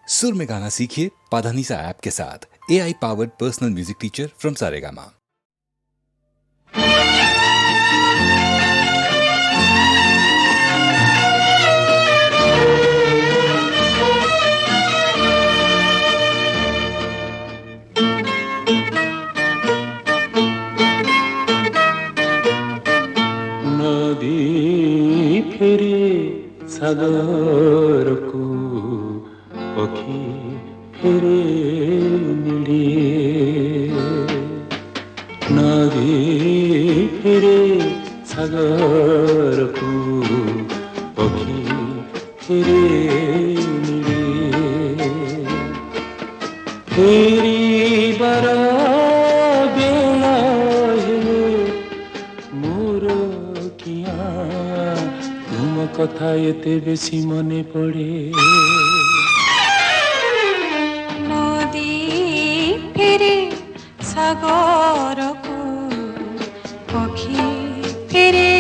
सुर में गाना सीखिए पाधानीसा ऐप के साथ। AI powered personal music teacher from Saregama. नदी फेरे सागरको पखी फेरे निडे नदी फेरे सागरको पखी फेरे निडे फेरि बर बेला हेलो मोर किया तुम कथा एते बेसी मने पड़े नदी फेरे सागरको पखी फेरे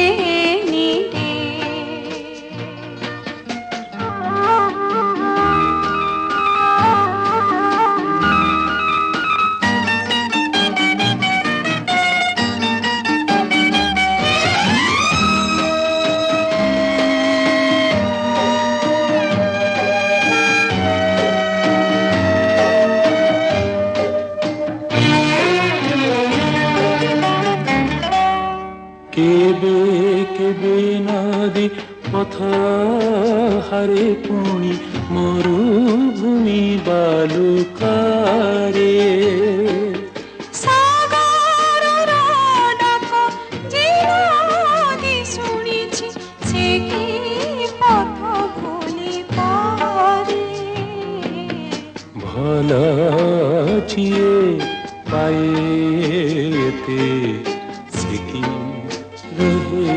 निडे केबे केबे नदी पथ हारे पुणी मरुभूमि बालुकारे सागर डाक जे नदी शुणिछि से कि पथ भूली पारे भल छिए पाएते सिकी रहे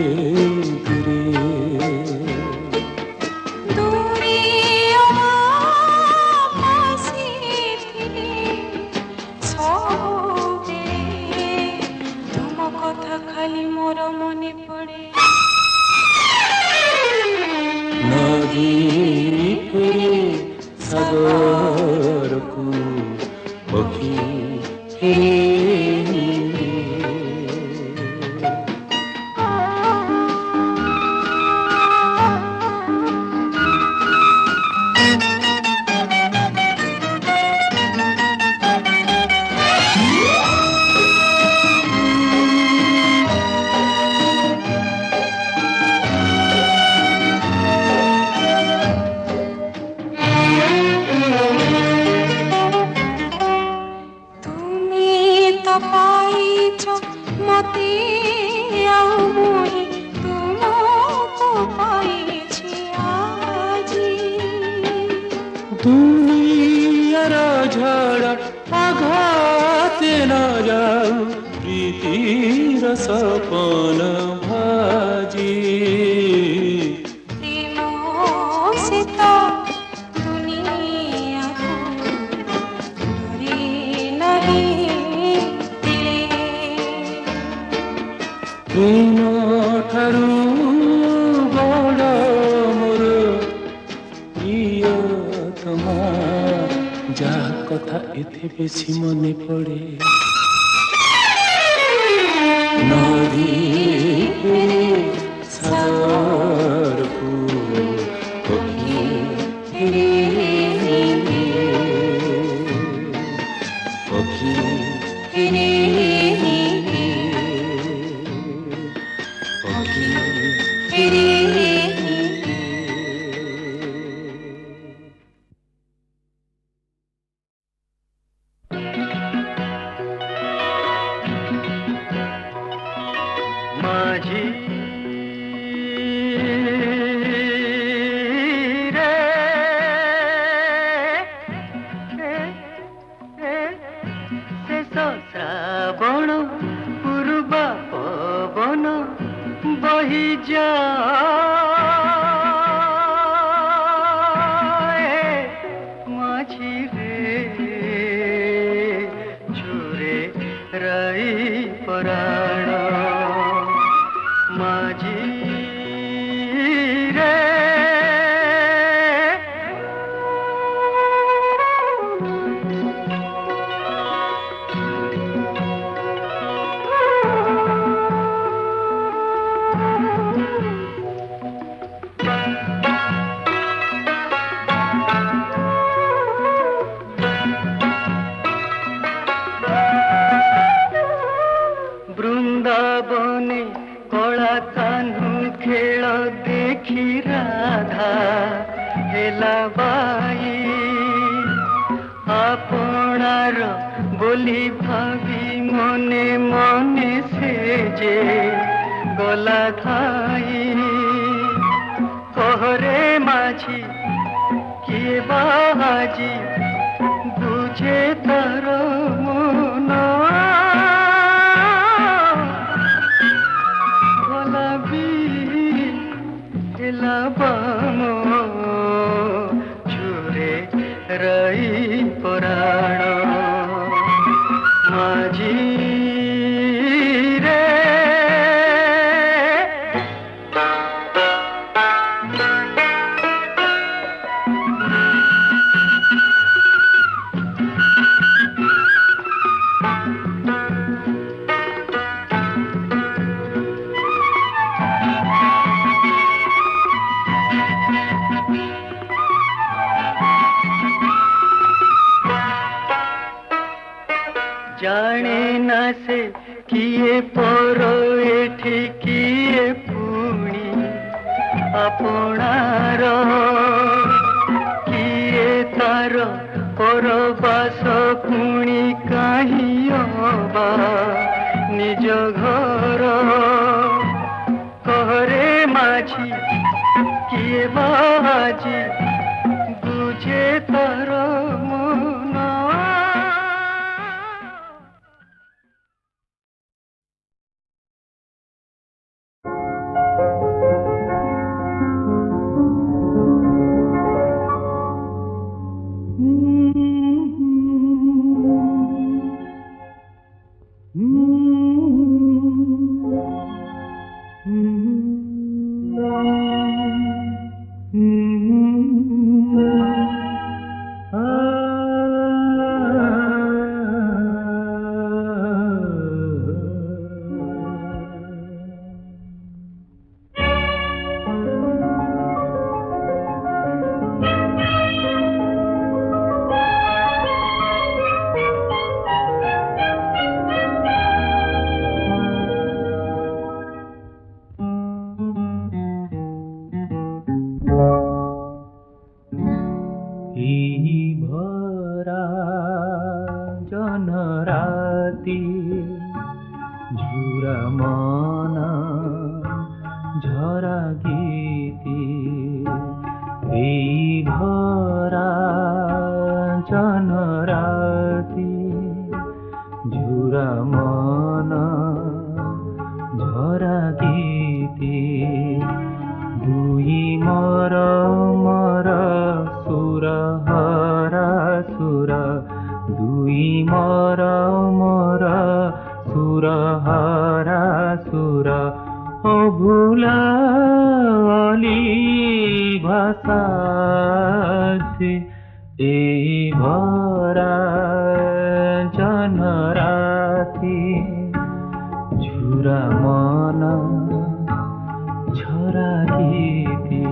दूरी आसिथिले सबेले तुम कथा खाली मोर मने पड़े नदी फेरे सागरको पखी फेरे पाइछ मते आउ मुई तुमको पाइछि आजी दुनियार झडा आघाते नजाऊ प्रीतिर सपन भाजी प्रेम सित दुनियाको डरे नहीं प्रेम ठारू बड मोर प्रियतमा जा कथा एते बेसी मने पड़े नदी फेरे सागरको पखी फेरे पखी फेरे माझी रे शेष श्रावण पूर्वा पवन बही जाए माझी रे छुरे राई पराण माझी रे বলি ভাবি মনে মনে সে যে গলা ধাই কহরে মাঝি কিয়ে বাজি বুঝে তার মন গোলাপি বাম ঝুরে রই পরাণ মাঝি রে জানে না সে কিয়ে পর এঠি কিয়ে পুଣି আপনার কিয়ে তার পরবাস পুଣି কাহি অবা নিজ ঘর কহরে মাঝি কিয়ে বাজি বুঝে তার মন রাতি ঝুরা মনা ঝরা গীতি এই ভরা জনরাতি ঝুরা মনা ঝরা গীতি দুই মর মর সুর হরা সুর দুই মর মর সুর হরা সুর অভুলা অলি ভাষাতে এই ভরা জনরাতি ঝুরা মন ঝরা গীতি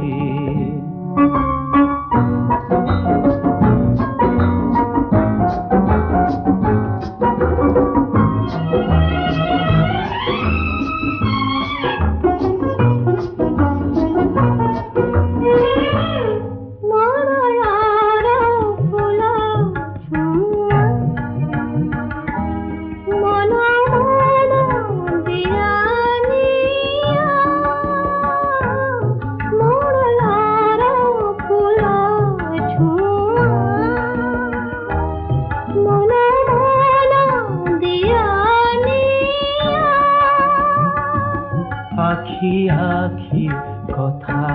আখি আখি কথা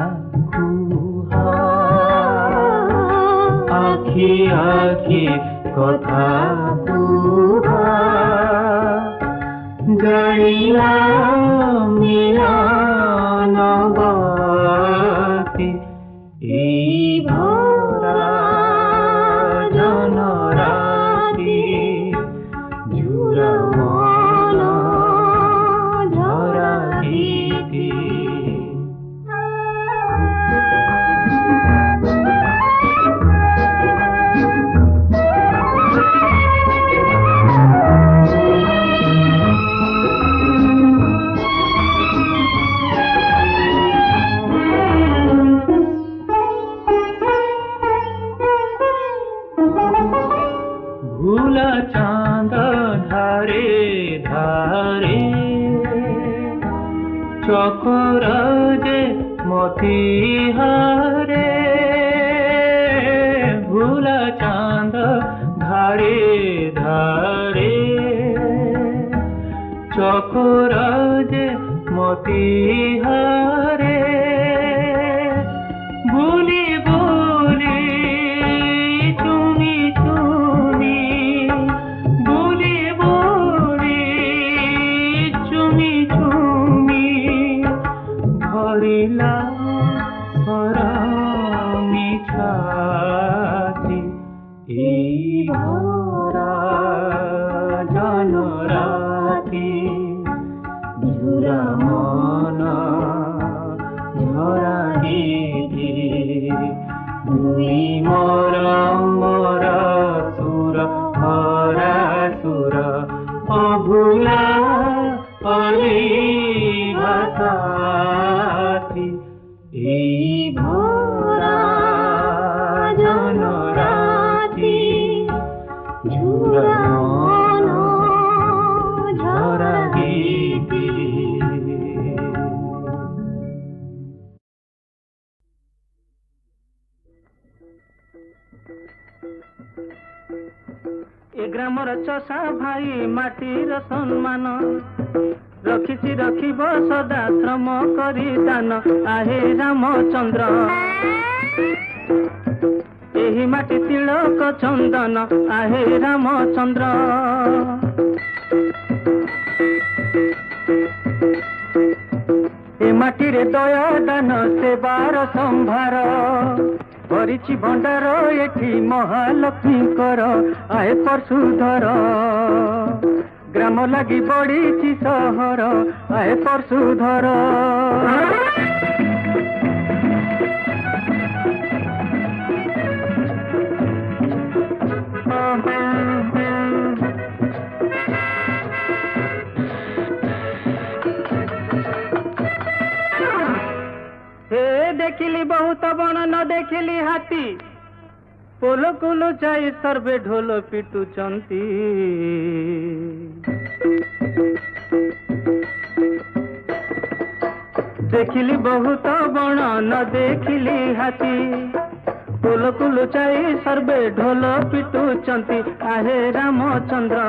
কুহা আখি আখি কথা কুহা জানিলা মিলন গতি এই ভরা জনরাতি ঝুরা মন ঝরা গীতি भूला चांद धारे धारे चकोर जे मोती हारे भूला चांद धारे धारे चकोर जे मोती हारे भूली भूली चुमी चुमी भूली भूली चुमी चुमी भरिला स्वरमी छाती এই ভরা জনরাতি ঝুরা মন ঝরা গীতি দুই মোর মোর সুর হরা সুর অভুলা অলি ভাষাতি এই ভরা জনরাতি ঝুরা মন ঝরা গীতি ए ग्रामर चषा भाई माटीर सम्मान रखिछि रखिब सदा श्रम करी दान आहे रामचंद्र एही माटी तिलक चंदन आहे रामचंद्र ए माटीरे दया दान सेवार संभार କରିଛି ଭଣ୍ଡାର ଏଠି ମହାଲକ୍ଷ୍ମୀଙ୍କର ଆଏ ପରଶୁଧର ଗ୍ରାମ ଲାଗି ବଢିଛି ସହର ଆଏ ପରଶୁଧର हे देखिली बहुत बण न देखिली हाथी पोलो कुलो चाई सर्वे ढोल पिटुचंती देखिली बहुत बण न देखिली हाथी पोलो कुलो चाई सर्वे ढोल पिटुचंती आहे रामचंद्र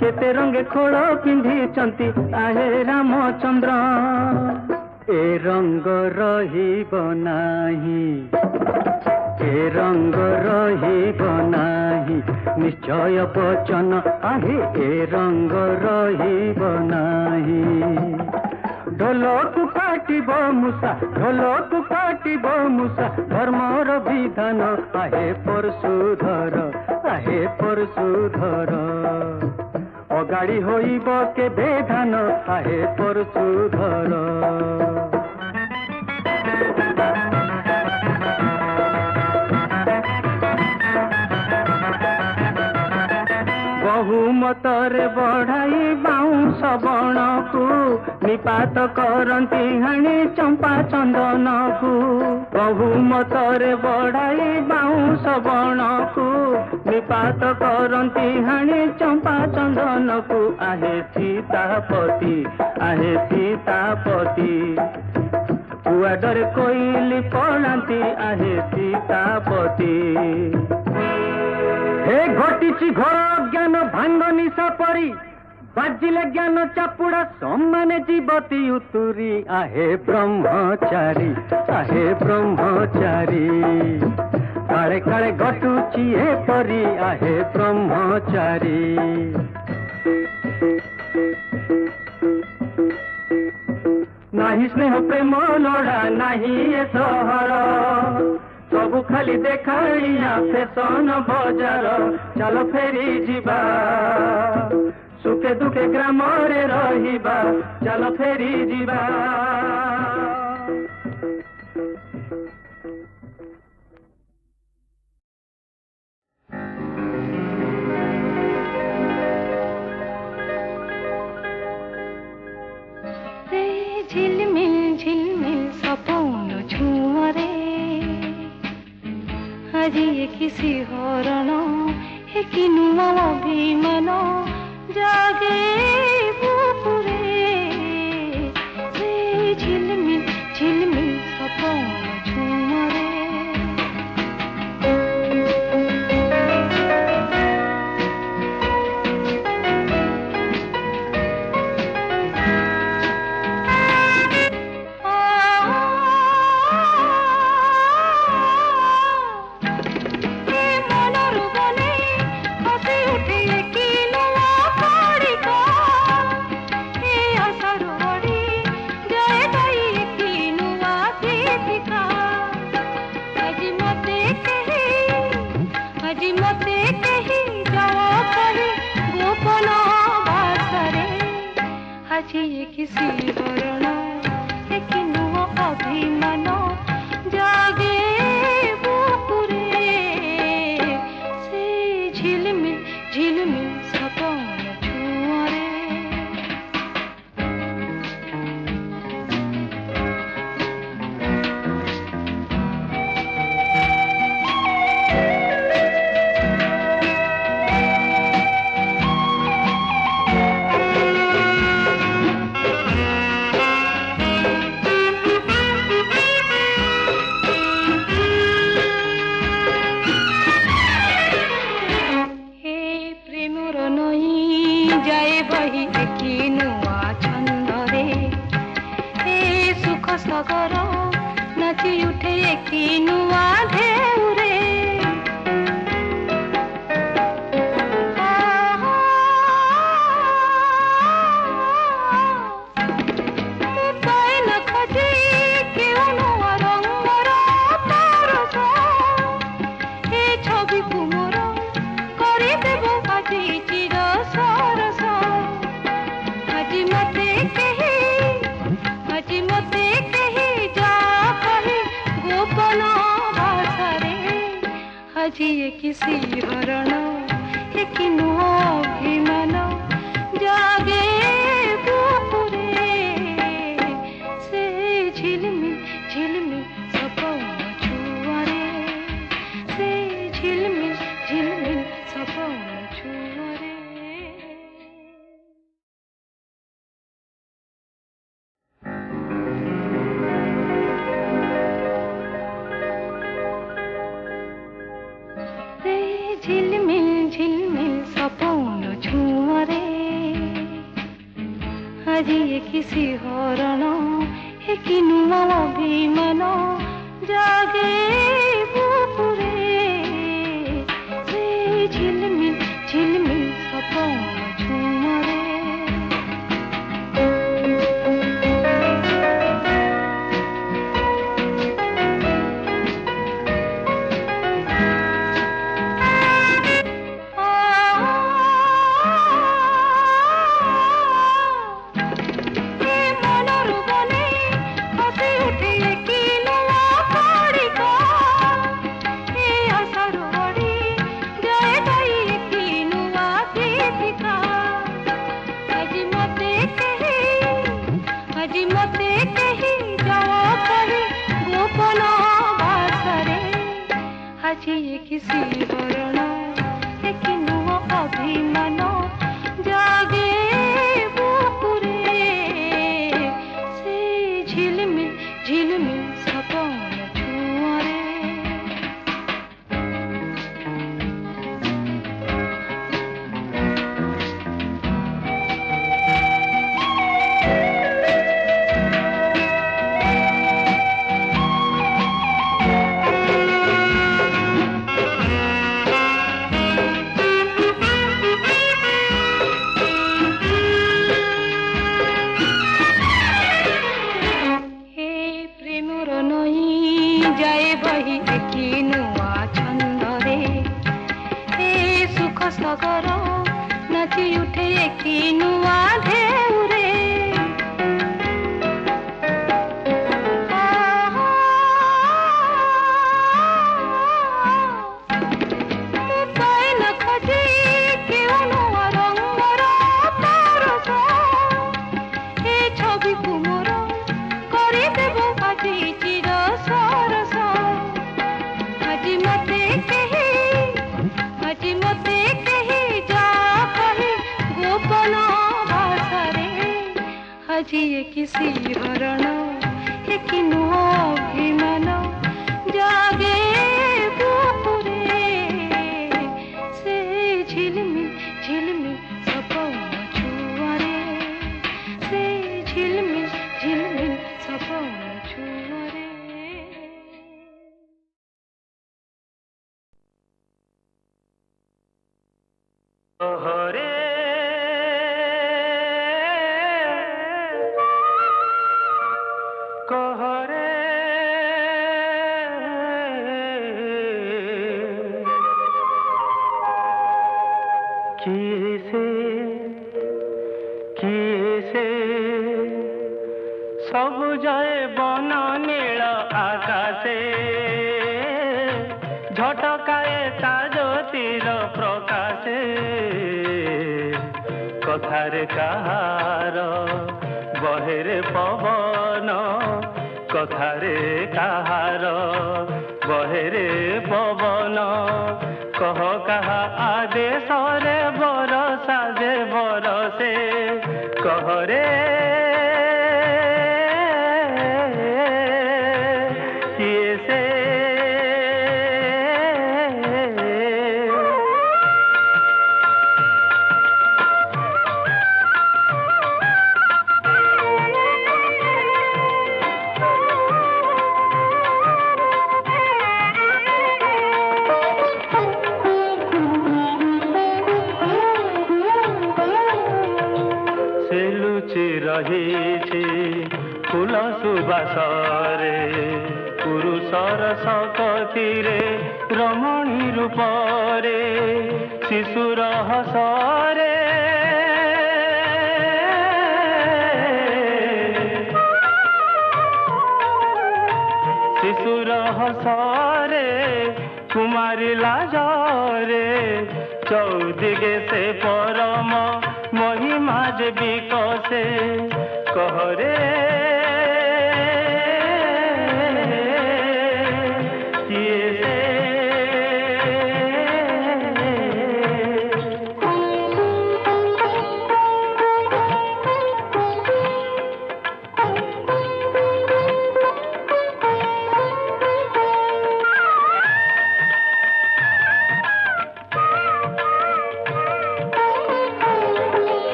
केते रंगे खोल पिंधिचंती आहे रामचंद्र ए रंग रहिब नाही ए रंग रहिब नाही निश्चय वचन आहे ए रंग रहिब नाही ढोलक काटिब मूषा ढोलक काटिब मूषा धर्मर विधान आहे परशुधर आहे परशुधर अगाड़ी होइब केबे धान आहे परशुधर बहुमतरे बढ़ाई बाउंस बण को निपात करती हाणी चंपा चंदन को बहुमतरे बढ़ाई बाउंस बण को निपात करती हाणी चंपा चंदन को आहे सीतापति कुआडर कोइली पड़ाती आहे सीतापति हे घटिछि घर ज्ञान भांग निशा परी बाजिले ज्ञान चापुड़ा सम्माने जीवती उतुरी आहे ब्रह्मचारी काले काले घटुछि हे परी आहे ब्रह्मचारी नाही स्नेह प्रेम लोड़ा नाही ए सहर सबु खाली देखाइया फैशन बजार चलो फेरी जीवा सुखे दुखे ग्राम रे रहिबा चलो फेरी जीवा झिलमिल झिलमिल सपन छुअरे आज किसी हरण କି ନୂଆ ଅଭିମାନ ଜାଗେ ବୁକୁରେ ସେ ଝିଲମିଲ ଝିଲମିଲ ସପନ ଝୁମରେ किसी हरण एक नुआ अभिमान जागे बुकुरे से झिलमिल झिलमिल सपन छुआरे सागर नाची उठे कि नुआ ढेउरे पाइन खोजी क्यों नुआ रंगर परस ए छवि कुमोर करदेव आज चिर सरस आज मते कही আজি মতে কেহি যা কহি গোপন ভাষারে আজি কিসি হরণ কি নুয়া অভিমান জাগে বুকুরে সে ঝিলমিল ঝিলমিল সপন ছুয়ারে সে ঝিলমিল ঝিলমিল সপন ছুয়ারে झिलमिल झिलमिल सपन छुआरे आज किसी हरण एक नुआ अभिमान जागे बुकुरे से झिलमिल झिलमिल सपन छुआरे किसी हरण एक नुआ अभिमान जागे बुकुरे से झिलमिल झिलमिल सपन छुआरे सागर नाची उठे कि नुआ ढेउरे पाइन खोजी क्यों नुआ रंगर परस ए छवि कुमोर करदेव आज चिर सरस आज मते कही आज मते হরে কহরে কিসে কিসে সবুজে বন নীল আকাশে ঝটকায়ে তা জ্যোতির প্রকাশে কথারে কাহার বহেরে পবন কথারে কাহার বহেরে পবন কহ কাহা আদেশরে বরষা যে বরসে কহরে কিয়ে সে রহিছি ফুল সুবাসরে পুরুষর শকতিরে রমণী রূপরে শিশুর হসরে শিশুর হসরে কুমারী লাজরে চৌদিকে সে পরম মহিমা যে বিকশে কহরে কিয়ে সে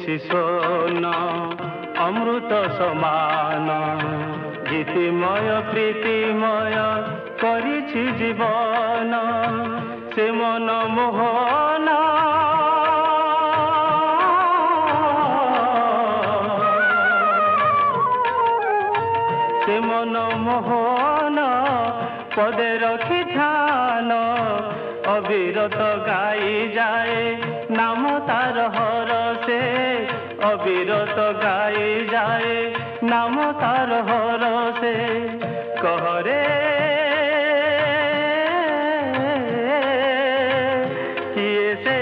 শিশোন অমৃত সমান গীতিময় প্রীতিময় করিছি জীবন সে মন মোহন সে মন মোহন পদে রখি ধ্যান অবিরত গাই যায় নাম তার হরসে অবিরত গাই যায় নাম তার হরসে কহরে কিয়ে সে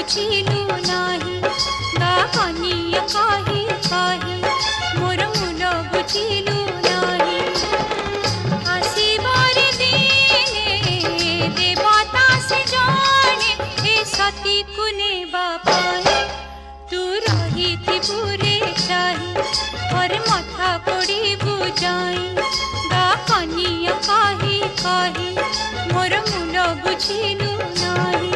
বুঝিলু নাহি গা কানিয়া কাহি কাহি মোর মূল বুঝিলু নাহি আসিবারে দিনে দেবতা সে জানে এ সতী কুনে বাপায়ে তু রহিতি পুরে চাহি और মাথা কড়ি বুঝাই গা কানিয়া কাহি কাহি মোর মূল বুঝিলু নাহি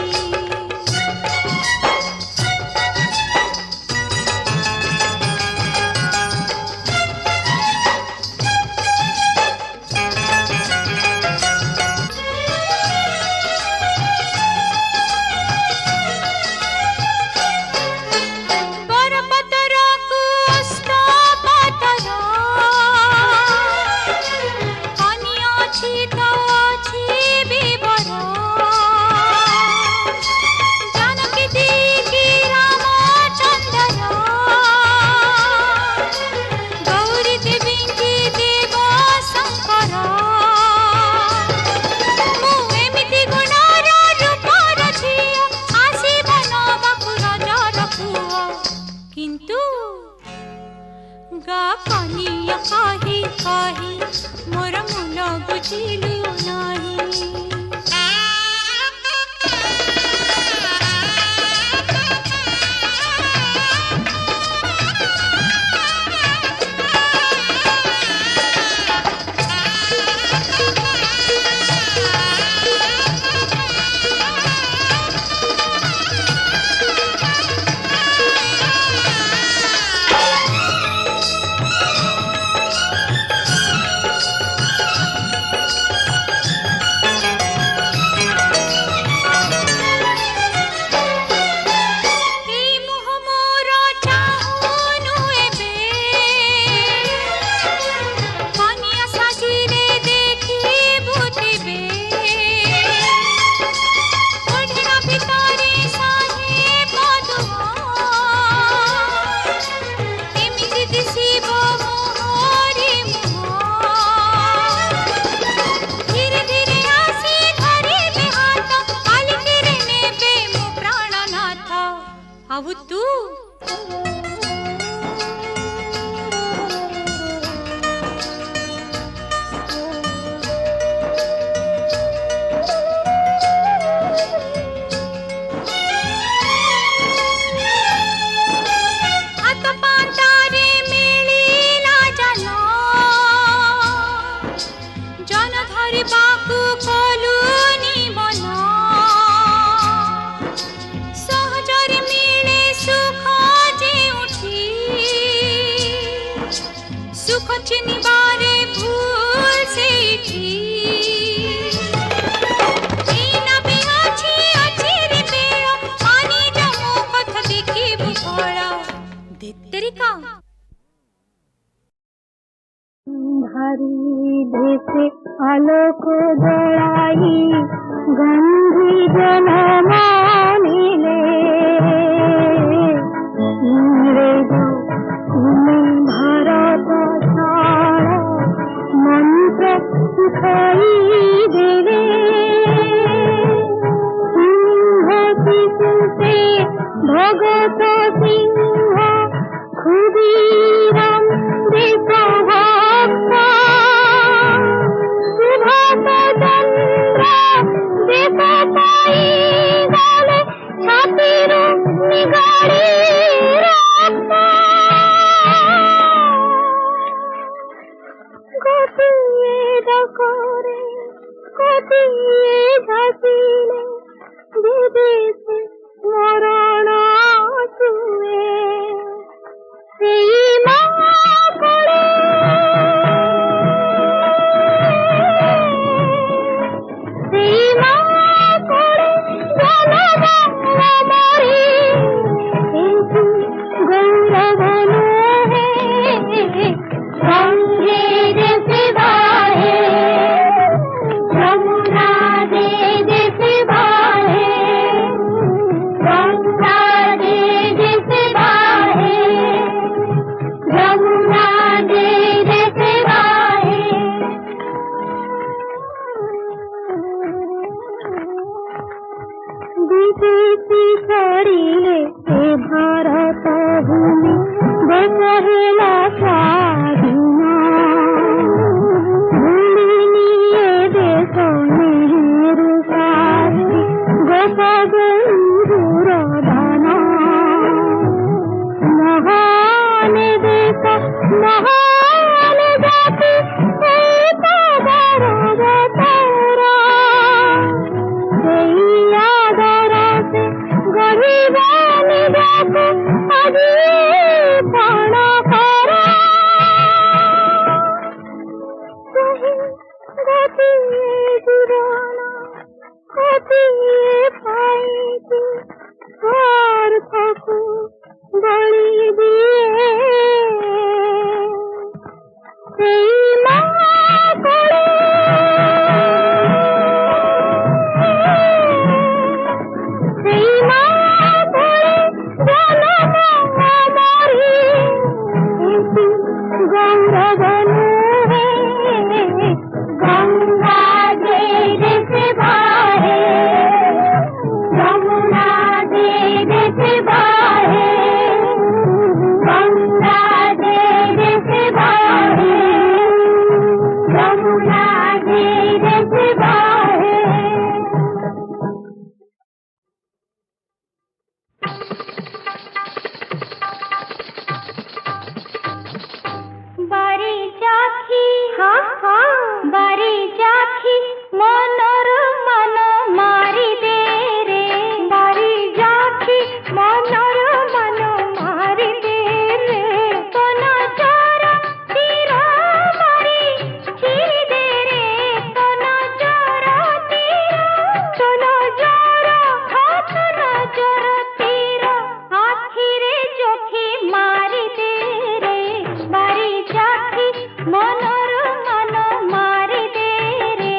গা কানিয়া কাহি কাহি মোর মূল বুঝিলু নাহি आबू तू आलोक जलाई गंधी जन मानिले इंग्रेज भारत छाड़ मंत्र सिखाई देवे सिंह शिशु से भगत सिंह खुदीराम देशभक्त मनो मन मारी दे रे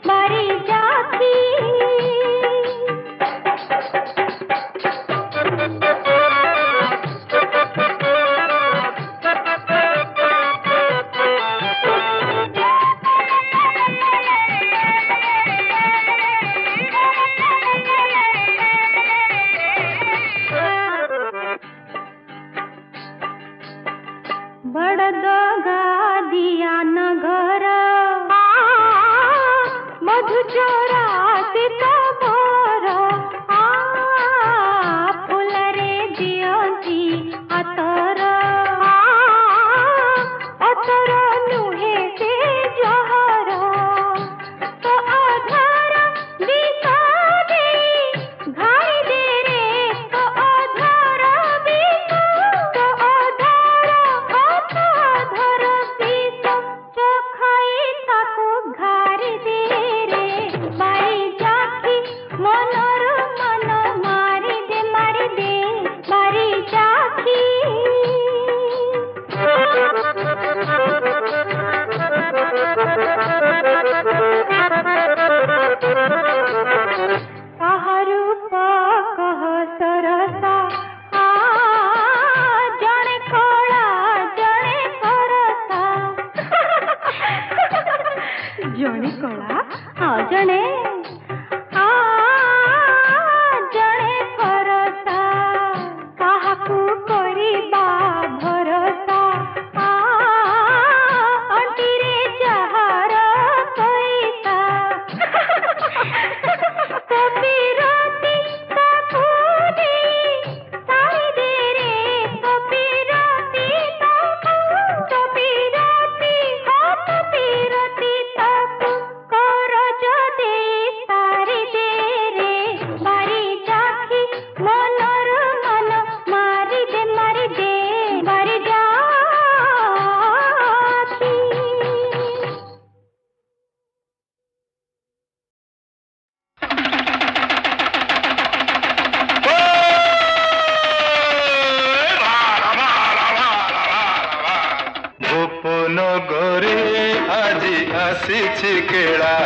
बारी जणे कला आ जणे जणे परसा काहाकू करिबा भरसा अंतिरे जहार पैसा कपिरती ताकुनी साई दे रे कपिरती ताकू कपिरती कपिरती ताकू करज दे सारी दे रे बारी जाखी मनर मन मारी दे बारी जाखी গোপনগরে আজি আসিছি কেড়া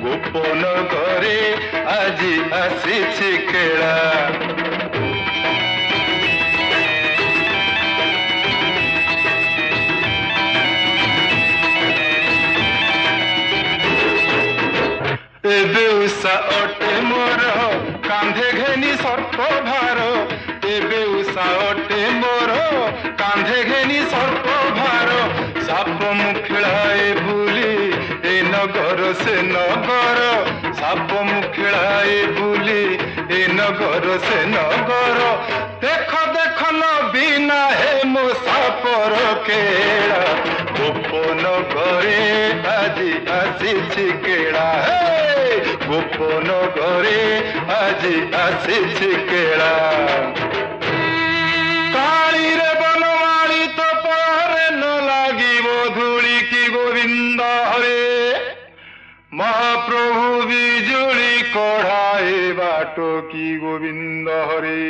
গোপনগরে আজি আসিছি কেড়া এবে উষা অটে মোর কাঁধে ঘেনি সর্প ভার এবে উষা অটে মোর কাঁধে ঘেনি সর্প ভার সাপ মুখিড়াଏ বুলি এ নগর সে নগর সাপ মুখিড়াଏ বুলি এ নগর সে নগর দেখ দেখ নবীনা হে মো সাপর কেড়া গোপনগরে আজি আসিছি কেড়া গোপনগরে আজি আসিছি কেড়া কালীরে বনমালী তো পরে ন লাগিব ধূলি কি গোবিন্দ হরে মহাপ্রভু বিজুলি কড়াই বাট কি গোবিন্দ হরে